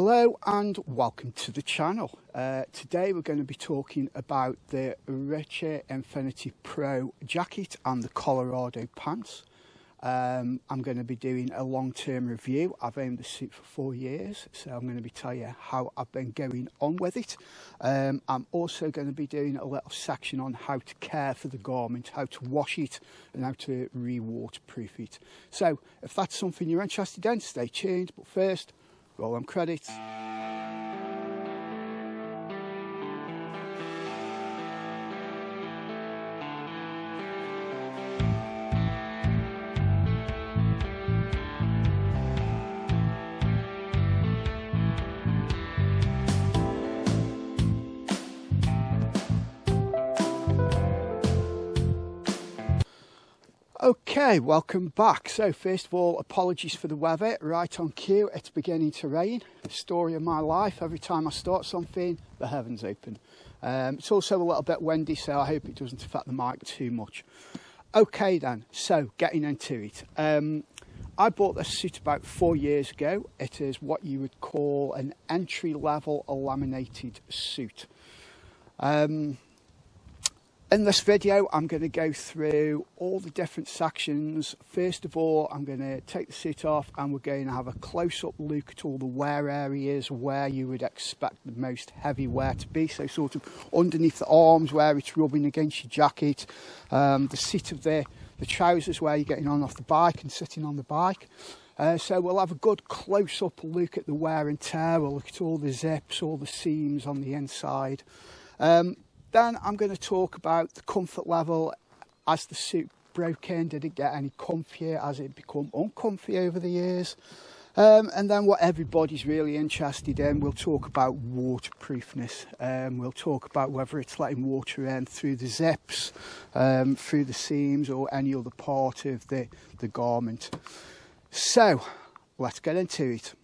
Hello and welcome to the channel. Today we're going to be talking about the Richa Infinity Pro jacket and the Colorado pants. I'm going to be doing a long-term review. I've owned the suit for 4 years, so I'm going to be telling you how I've been going on with it. I'm also going to be doing a little section on how to care for the garment, how to wash it and how to re-waterproof it. So if that's something you're interested in, stay tuned. But first, roll on credits. Okay, welcome back. So first of all, apologies for the weather. Right on cue, it's beginning to rain. The story of my life. Every time I start something, the heavens open. It's also a little bit windy, so I hope it doesn't affect the mic too much. Okay then, so getting into it. I bought this suit about 4 years ago. It is what you would call an entry-level laminated suit. In this video, I'm going to go through all the different sections. First of all, I'm going to take the suit off and we're going to have a close-up look at all the wear areas where you would expect the most heavy wear to be. So sort of underneath the arms where it's rubbing against your jacket, the seat of the trousers where you're getting on off the bike and sitting on the bike. So we'll have a good close-up look at the wear and tear. We'll look at all the zips, all the seams on the inside. Then I'm going to talk about the comfort level. As the suit broke in, did it get any comfier? Has it become uncomfy over the years? And then what everybody's really interested in, we'll talk about waterproofness. We'll talk about whether it's letting water in through the zips, through the seams or any other part of the garment. So let's get into it.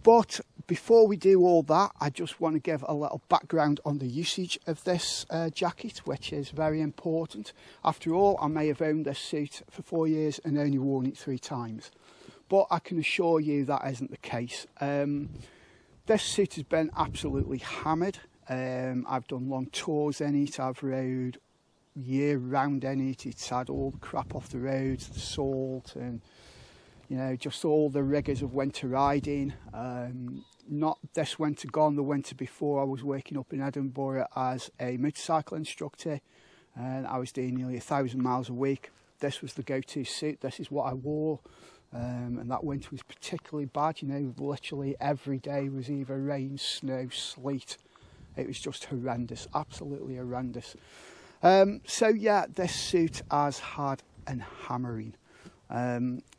But before we do all that, I just want to give a little background on the usage of this jacket, which is very important. After all, I may have owned this suit for 4 years and only worn it 3 times. But I can assure you that isn't the case. This suit has been absolutely hammered. I've done long tours in it. I've rode year round in it. It's had all the crap off the roads, the salt and just all the rigours of winter riding. Not this winter gone, the winter before, I was working up in Edinburgh as a motorcycle instructor and I was doing nearly 1,000 miles a week. This was the go-to suit. This is what I wore. And that winter was particularly bad. Literally every day was either rain, snow, sleet. It was just horrendous, absolutely horrendous. So yeah, this suit has had an hammering.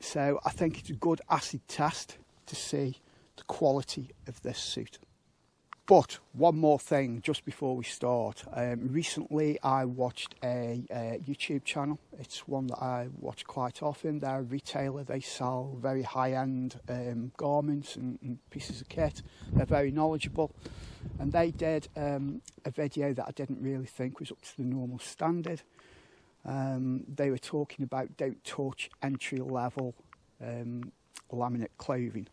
So I think it's a good acid test to see the quality of this suit. But one more thing just before we start. Recently I watched a YouTube channel. It's one that I watch quite often. They're a retailer. They sell very high-end garments and pieces of kit. They're very knowledgeable. And they did a video that I didn't really think was up to the normal standard. They were talking about don't touch entry-level laminate clothing.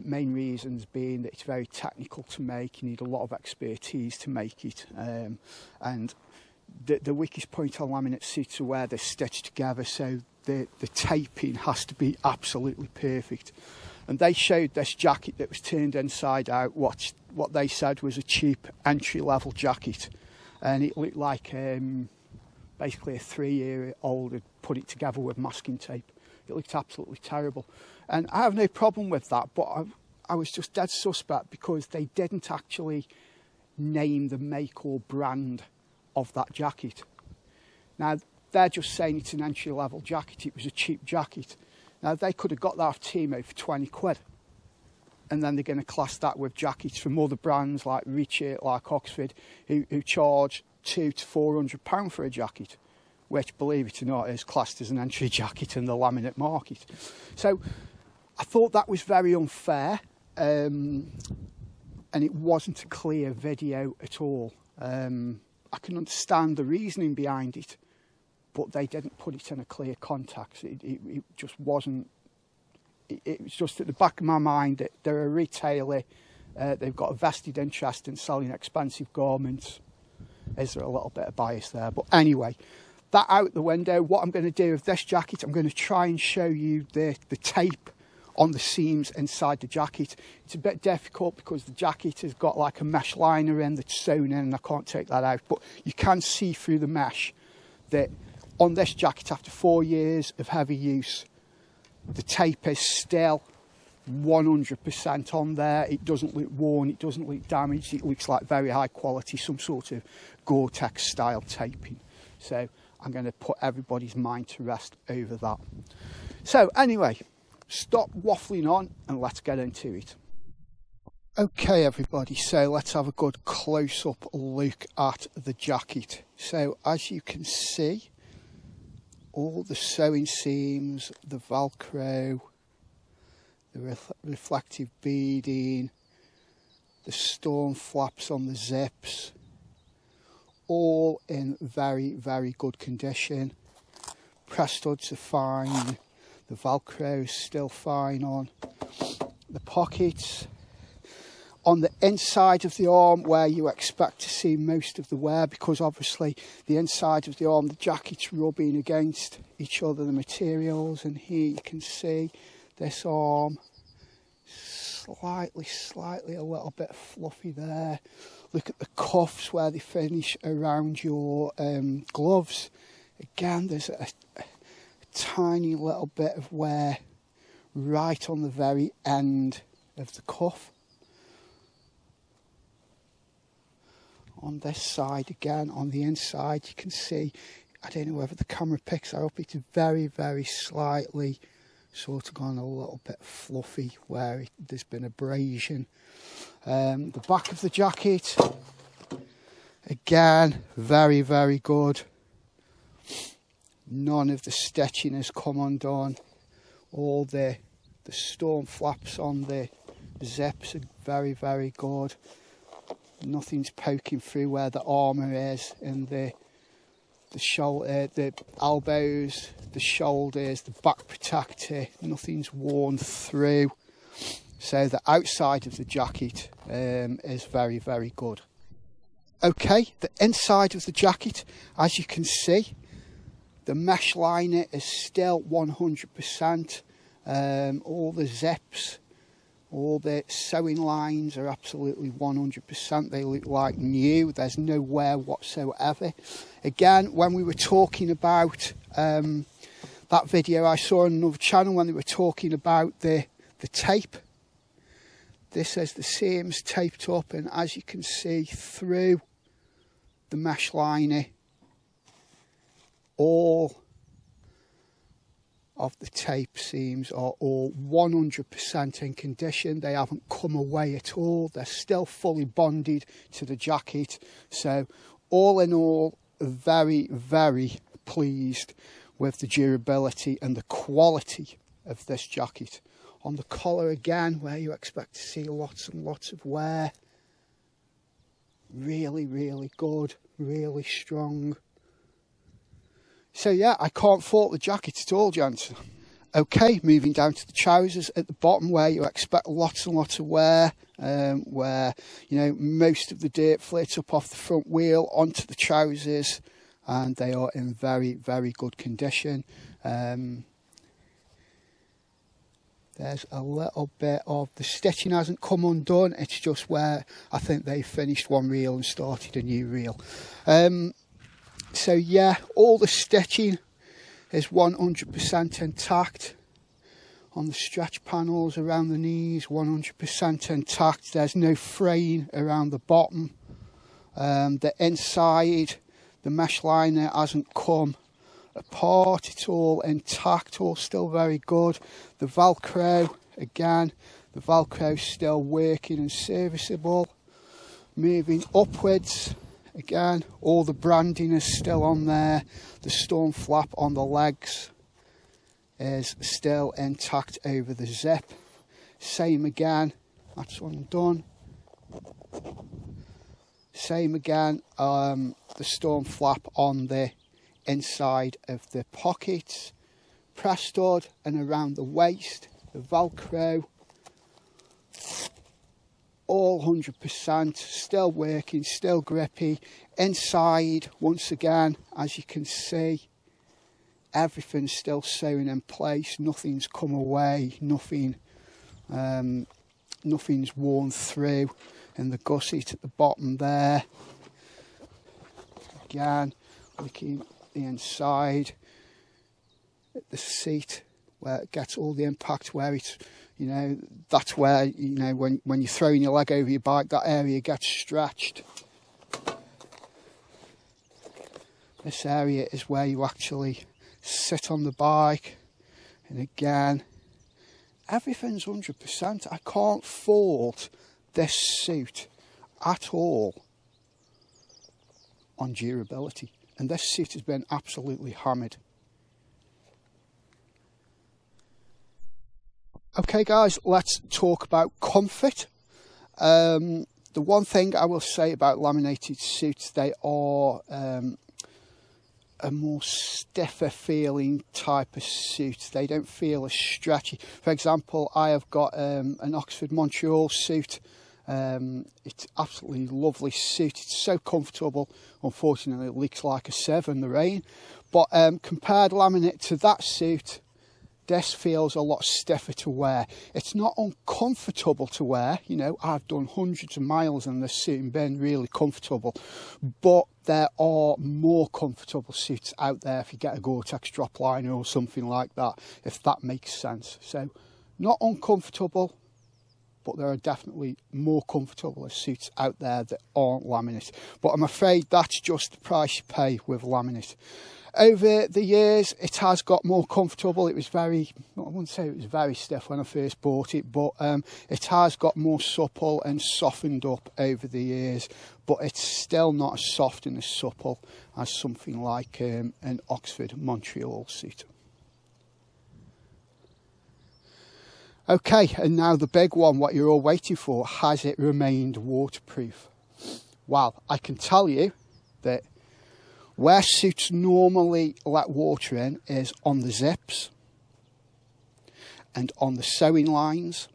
Main reasons being that it's very technical to make. You need a lot of expertise to make it, and the weakest point on laminate suits are where they're stitched together, so the taping has to be absolutely perfect. And they showed this jacket that was turned inside out, what they said was a cheap entry-level jacket, and it looked like basically a 3-year-old had put it together with masking tape. It looked absolutely terrible. And I have no problem with that, but I was just dead suspect because they didn't actually name the make or brand of that jacket. Now, they're just saying it's an entry-level jacket. It was a cheap jacket. Now, they could have got that off Timo for 20 quid. And then they're going to class that with jackets from other brands like Richa, like Oxford, who charge £200 to £400 for a jacket, which, believe it or not, is classed as an entry jacket in the laminate market. So I thought that was very unfair, and it wasn't a clear video at all. I can understand the reasoning behind it, but they didn't put it in a clear context. It just wasn't it was just at the back of my mind that they're a retailer. They've got a vested interest in selling expensive garments. Is there a little bit of bias there? But anyway, that out the window. What I'm going to do with this jacket, I'm going to try and show you the tape on the seams inside the jacket. It's a bit difficult because the jacket has got like a mesh liner in that's sewn in, and I can't take that out, but you can see through the mesh that on this jacket, after 4 years of heavy use, the tape is still 100% on there. It doesn't look worn, it doesn't look damaged, it looks like very high quality, some sort of Gore-Tex style taping. So I'm going to put everybody's mind to rest over that. So anyway, stop waffling on and let's get into it. Okay everybody, so let's have a good close-up look at the jacket. So as you can see, all the sewing seams, the Velcro, the reflective beading, the storm flaps on the zips, all in very, very good condition. Press studs are fine, the Velcro is still fine on. The pockets on the inside of the arm, where you expect to see most of the wear, because obviously the inside of the arm, the jacket's rubbing against each other, the materials, and here you can see this arm slightly a little bit fluffy there. Look at the cuffs where they finish around your gloves. Again, there's a tiny little bit of wear right on the very end of the cuff. On this side again, on the inside, you can see, I don't know whether the camera picks that up, it's very, very slightly sort of gone a little bit fluffy where there's been abrasion. The back of the jacket, again, very, very good. None of the stitching has come undone. All the storm flaps on the zips are very, very good. Nothing's poking through where the armour is, and the shoulder, the elbows, the shoulders, the back protector, nothing's worn through. So the outside of the jacket is very, very good. Okay, the inside of the jacket, as you can see, the mesh liner is still 100%. All the zips, all the sewing lines are absolutely 100%. They look like new. There's no wear whatsoever. Again, when we were talking about that video I saw on another channel, when they were talking about the tape, this is the seams taped up, and as you can see through the mesh liner, all of the tape seams are all 100% in condition. They haven't come away at all. They're still fully bonded to the jacket. So all in all, very, very pleased with the durability and the quality of this jacket. On the collar again, where you expect to see lots and lots of wear, really, really good, really strong. So yeah, I can't fault the jacket at all, gents. Okay, moving down to the trousers at the bottom, where you expect lots and lots of wear, where, you know, most of the dirt flits up off the front wheel onto the trousers, and they are in very, very good condition. There's a little bit of the stitching hasn't come undone. It's just where I think they finished one reel and started a new reel. So yeah, all the stitching is 100% intact. On the stretch panels around the knees, 100% intact. There's no fraying around the bottom. The inside, the mesh liner hasn't come apart. It's all intact, all still very good. The Velcro, again, the Velcro's still working and serviceable. Moving upwards, again, all the branding is still on there. The storm flap on the legs is still intact over the zip. Same again, that's one done. Same again, the storm flap on the inside of the pockets. Press stud and around the waist the Velcro, all 100%, still working, still grippy. Inside, once again, as you can see, everything's still sewn in place, nothing's come away, nothing's worn through. And the gusset at the bottom there, again, looking at the inside, at the seat, where it gets all the impact, where it's, you know, that's where, you know, when you're throwing your leg over your bike, that area gets stretched. This area is where you actually sit on the bike, and again, everything's 100%. I can't fault this suit at all on durability, and this suit has been absolutely hammered. Okay guys, let's talk about comfort. The one thing I will say about laminated suits, they are a more stiffer feeling type of suit. They don't feel as stretchy. For example, I have got an Oxford Montreal suit. It's absolutely lovely suit. It's so comfortable. Unfortunately, it leaks like a sieve in the rain. But compared laminate to that suit, this feels a lot stiffer to wear. It's not uncomfortable to wear. You know, I've done hundreds of miles in this suit and been really comfortable. But there are more comfortable suits out there if you get a Gore-Tex drop liner or something like that, if that makes sense. So, not uncomfortable, but there are definitely more comfortable suits out there that aren't laminate. But I'm afraid that's just the price you pay with laminate. Over the years, it has got more comfortable. It was I wouldn't say it was very stiff when I first bought it, but it has got more supple and softened up over the years. But it's still not as soft and as supple as something like an Oxford Montreal suit. Okay, and now the big one, what you're all waiting for: has it remained waterproof? Well, I can tell you that where suits normally let water in is on the zips and on the sewing lines,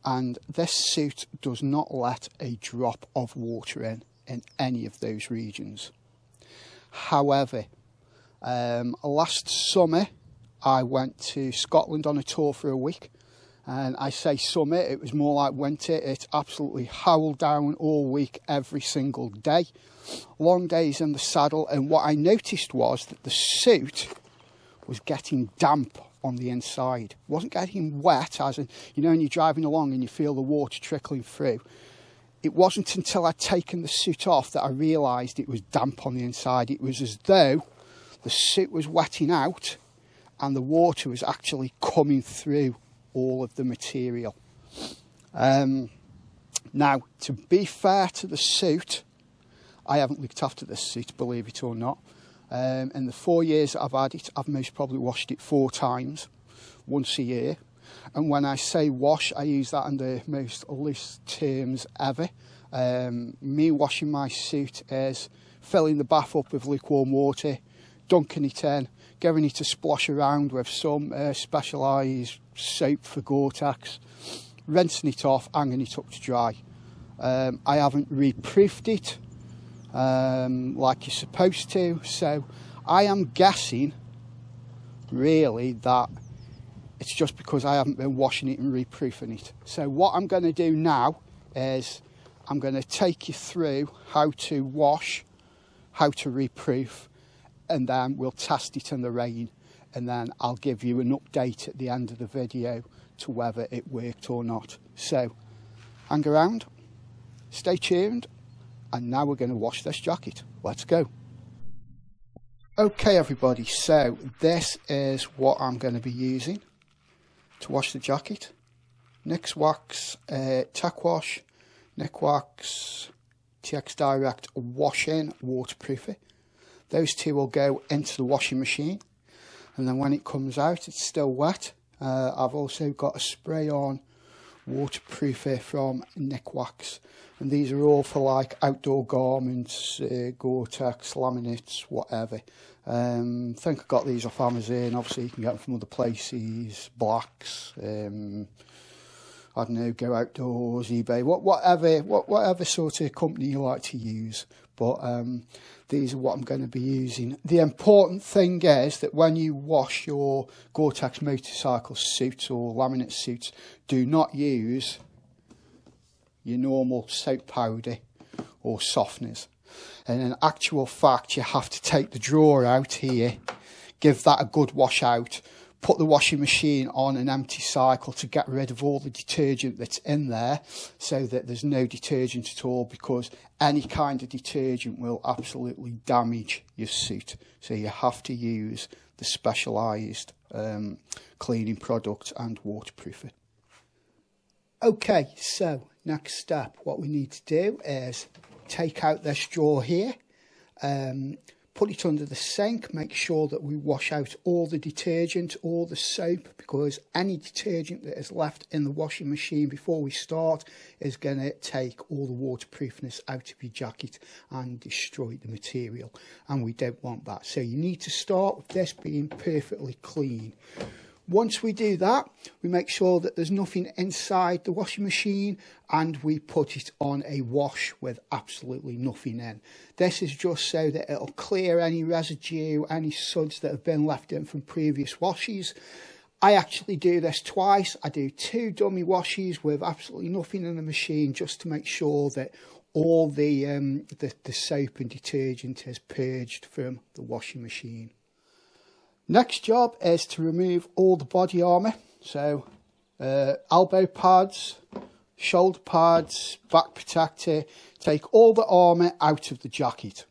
and this suit does not let a drop of water in any of those regions. However, last summer I went to Scotland on a tour for a week, and I say summer, it was more like winter. It absolutely howled down all week, every single day. Long days in the saddle, and what I noticed was that the suit was getting damp on the inside. It wasn't getting wet, as in, you know, when you're driving along and you feel the water trickling through. It wasn't until I'd taken the suit off that I realised it was damp on the inside. It was as though the suit was wetting out and the water was actually coming through all of the material. Now, to be fair to the suit, I haven't looked after this suit, believe it or not. In the 4 years that I've had it, I've most probably washed it 4 times, once a year. And when I say wash, I use that in the most loose terms ever. Me washing my suit is filling the bath up with lukewarm water, dunking it in, giving it a splosh around with some specialised soap for Gore-Tex, rinsing it off, hanging it up to dry. I haven't reproofed it like you're supposed to, so I am guessing really that it's just because I haven't been washing it and reproofing it. So what I'm going to do now is I'm going to take you through how to wash, how to reproof, and then we'll test it in the rain, and then I'll give you an update at the end of the video to whether it worked or not. So hang around, stay tuned, and now we're going to wash this jacket. Let's go. Okay everybody, so this is what I'm going to be using to wash the jacket. Nix Wax Tack Wash, Nix Wax TX Direct Wash-In Waterproofer. Those two will go into the washing machine, and then when it comes out it's still wet. I've also got a spray on waterproofer from Wax, and these are all for like outdoor garments, Gore-Tex, laminates, whatever. I think I got these off Amazon. Obviously you can get them from other places, Blacks, I don't know, Go Outdoors, eBay, whatever sort of company you like to use. But these are what I'm going to be using. The important thing is that when you wash your Gore-Tex motorcycle suits or laminate suits, do not use your normal soap powder or softeners. And in actual fact, you have to take the drawer out here, give that a good wash out, put the washing machine on an empty cycle to get rid of all the detergent that's in there, so that there's no detergent at all, because any kind of detergent will absolutely damage your suit. So you have to use the specialised cleaning product and waterproof it. Okay, so next step, what we need to do is take out this drawer here, put it under the sink, make sure that we wash out all the detergent, all the soap, because any detergent that is left in the washing machine before we start is going to take all the waterproofness out of your jacket and destroy the material, and we don't want that. So you need to start with this being perfectly clean. Once we do that, we make sure that there's nothing inside the washing machine, and we put it on a wash with absolutely nothing in. This is just so that it'll clear any residue, any suds that have been left in from previous washes. I actually do this twice. I do 2 dummy washes with absolutely nothing in the machine, just to make sure that all the soap and detergent is purged from the washing machine. Next job is to remove all the body armour, so elbow pads, shoulder pads, back protector, take all the armour out of the jacket.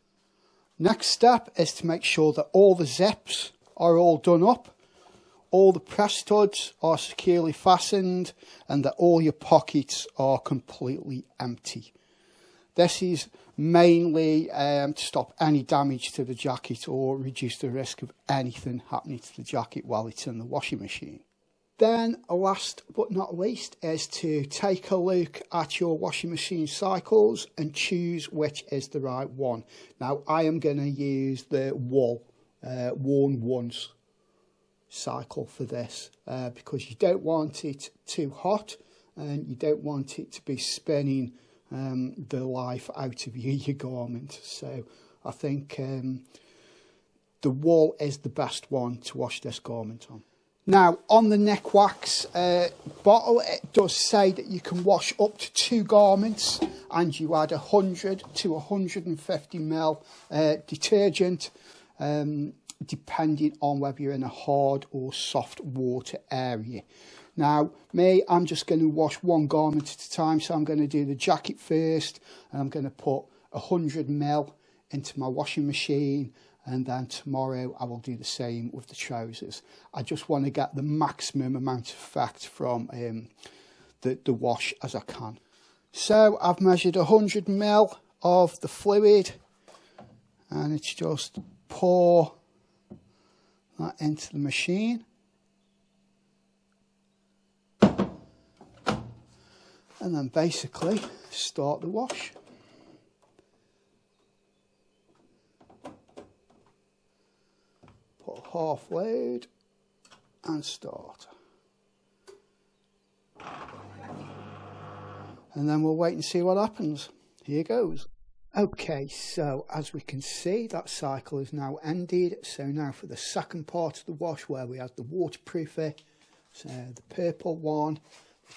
Next step is to make sure that all the zips are all done up, all the press studs are securely fastened, and that all your pockets are completely empty. This is mainly to stop any damage to the jacket or reduce the risk of anything happening to the jacket while it's in the washing machine. Then, last but not least, is to take a look at your washing machine cycles and choose which is the right one. Now, I am going to use the wool worn once cycle for this, because you don't want it too hot and you don't want it to be spinning the life out of your garment. So I think the wool is the best one to wash this garment on. Now, on the Wax bottle, it does say that you can wash up to 2 garments, and you add 100 to 150 ml detergent, depending on whether you're in a hard or soft water area. Now, I'm just going to wash 1 garment at a time, so I'm going to do the jacket first, and I'm going to put 100 ml into my washing machine, and then tomorrow I will do the same with the trousers. I just want to get the maximum amount of effect from the wash as I can. So I've measured 100 ml of the fluid, and it's just pour that into the machine. And then basically start the wash. Put half load and start. And then we'll wait and see what happens. Here goes. Okay, so as we can see, that cycle is now ended. So now for the second part of the wash, where we have the waterproofer, so the purple one,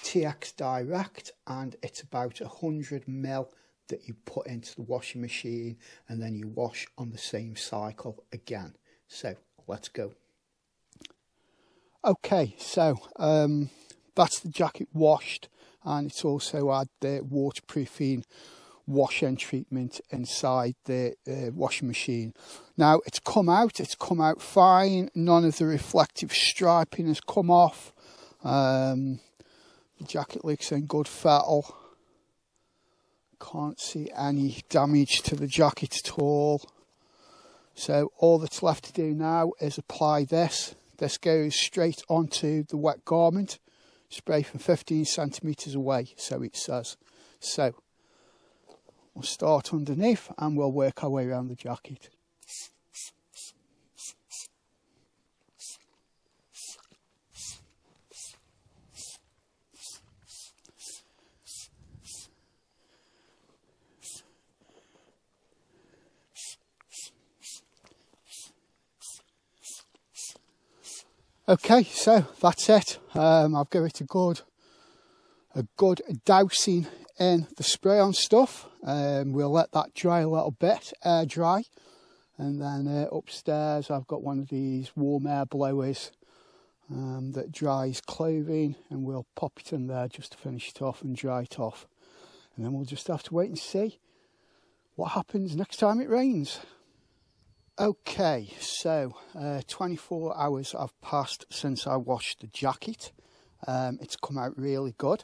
TX Direct, and it's about 100 ml that you put into the washing machine, and then you wash on the same cycle again. So let's go. Okay, so that's the jacket washed, and it's also had the waterproofing wash-in treatment inside the washing machine. Now it's come out fine. None of the reflective striping has come off. The jacket looks in good fettle. Can't see any damage to the jacket at all. So all that's left to do now is apply this. This goes straight onto the wet garment. spray from 15 centimetres away, so it says. So we'll start underneath and we'll work our way around the jacket. Okay, so that's it. I've given it a good dousing in the spray on stuff. We'll let that dry a little bit, air dry, and then upstairs I've got one of these warm air blowers that dries clothing, and we'll pop it in there just to finish it off and dry it off, and then we'll just have to wait and see what happens next time it rains. Okay, so 24 hours have passed since I washed the jacket. It's come out really good.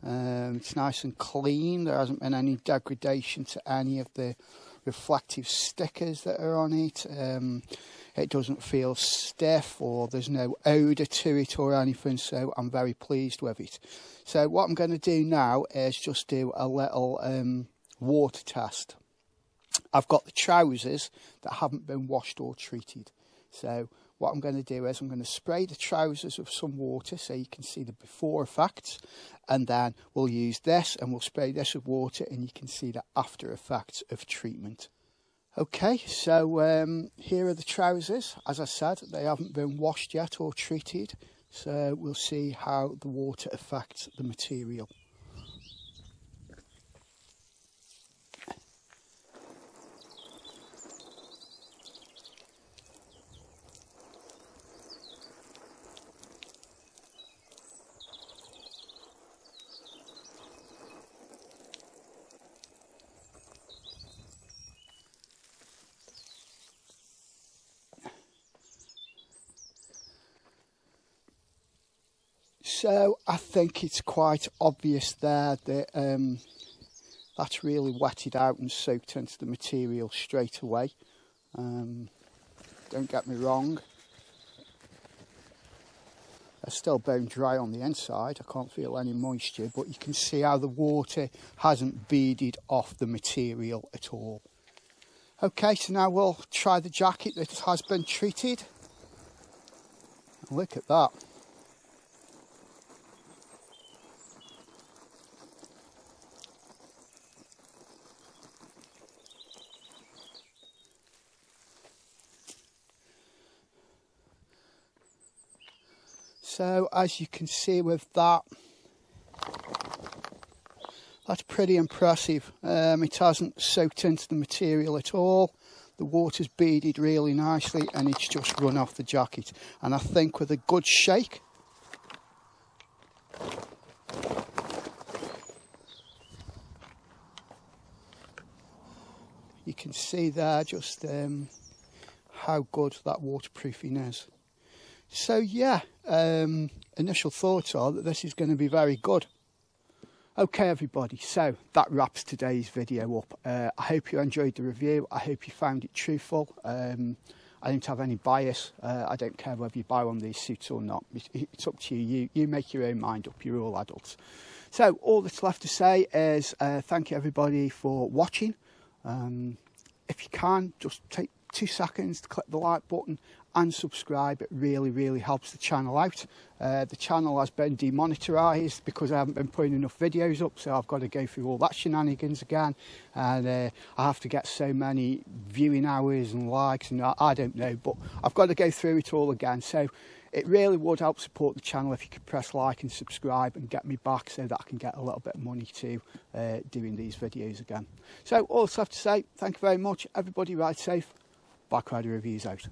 It's nice and clean. There hasn't been any degradation to any of the reflective stickers that are on it. It doesn't feel stiff, or there's no odour to it or anything, so I'm very pleased with it. So what I'm going to do now is just do a little water test. I've got the trousers that haven't been washed or treated. So what I'm going to do is I'm going to spray the trousers with some water so you can see the before effects, and then we'll use this and we'll spray this with water and you can see the after effects of treatment. Okay, so here are the trousers. As I said, they haven't been washed yet or treated, so we'll see how the water affects the material. So I think it's quite obvious there that that's really wetted out and soaked into the material straight away. Don't get me wrong, they're still bone dry on the inside. I can't feel any moisture, but you can see how the water hasn't beaded off the material at all. Okay, so now we'll try the jacket that has been treated. Look at that. So as you can see with that, that's pretty impressive. It hasn't soaked into the material at all. The water's beaded really nicely and it's just run off the jacket. And I think with a good shake, you can see there just how good that waterproofing is. So yeah, initial thoughts are that this is going to be very good. Okay everybody, so that wraps today's video up. I hope you enjoyed the review. I hope you found it truthful. I don't have any bias. I don't care whether you buy one of these suits or not. It's up to you. You make your own mind up. You're all adults. So all that's left to say is thank you everybody for watching. If you can, just take 2 seconds to click the like button and subscribe. It really helps the channel out. The channel has been demonetized because I haven't been putting enough videos up, so I've got to go through all that shenanigans again, and I have to get so many viewing hours and likes, and I don't know, but I've got to go through it all again. So it really would help support the channel if you could press like and subscribe and get me back so that I can get a little bit of money to doing these videos again. So all that's left to say, thank you very much everybody. Ride safe. Bike Rider Reviews out.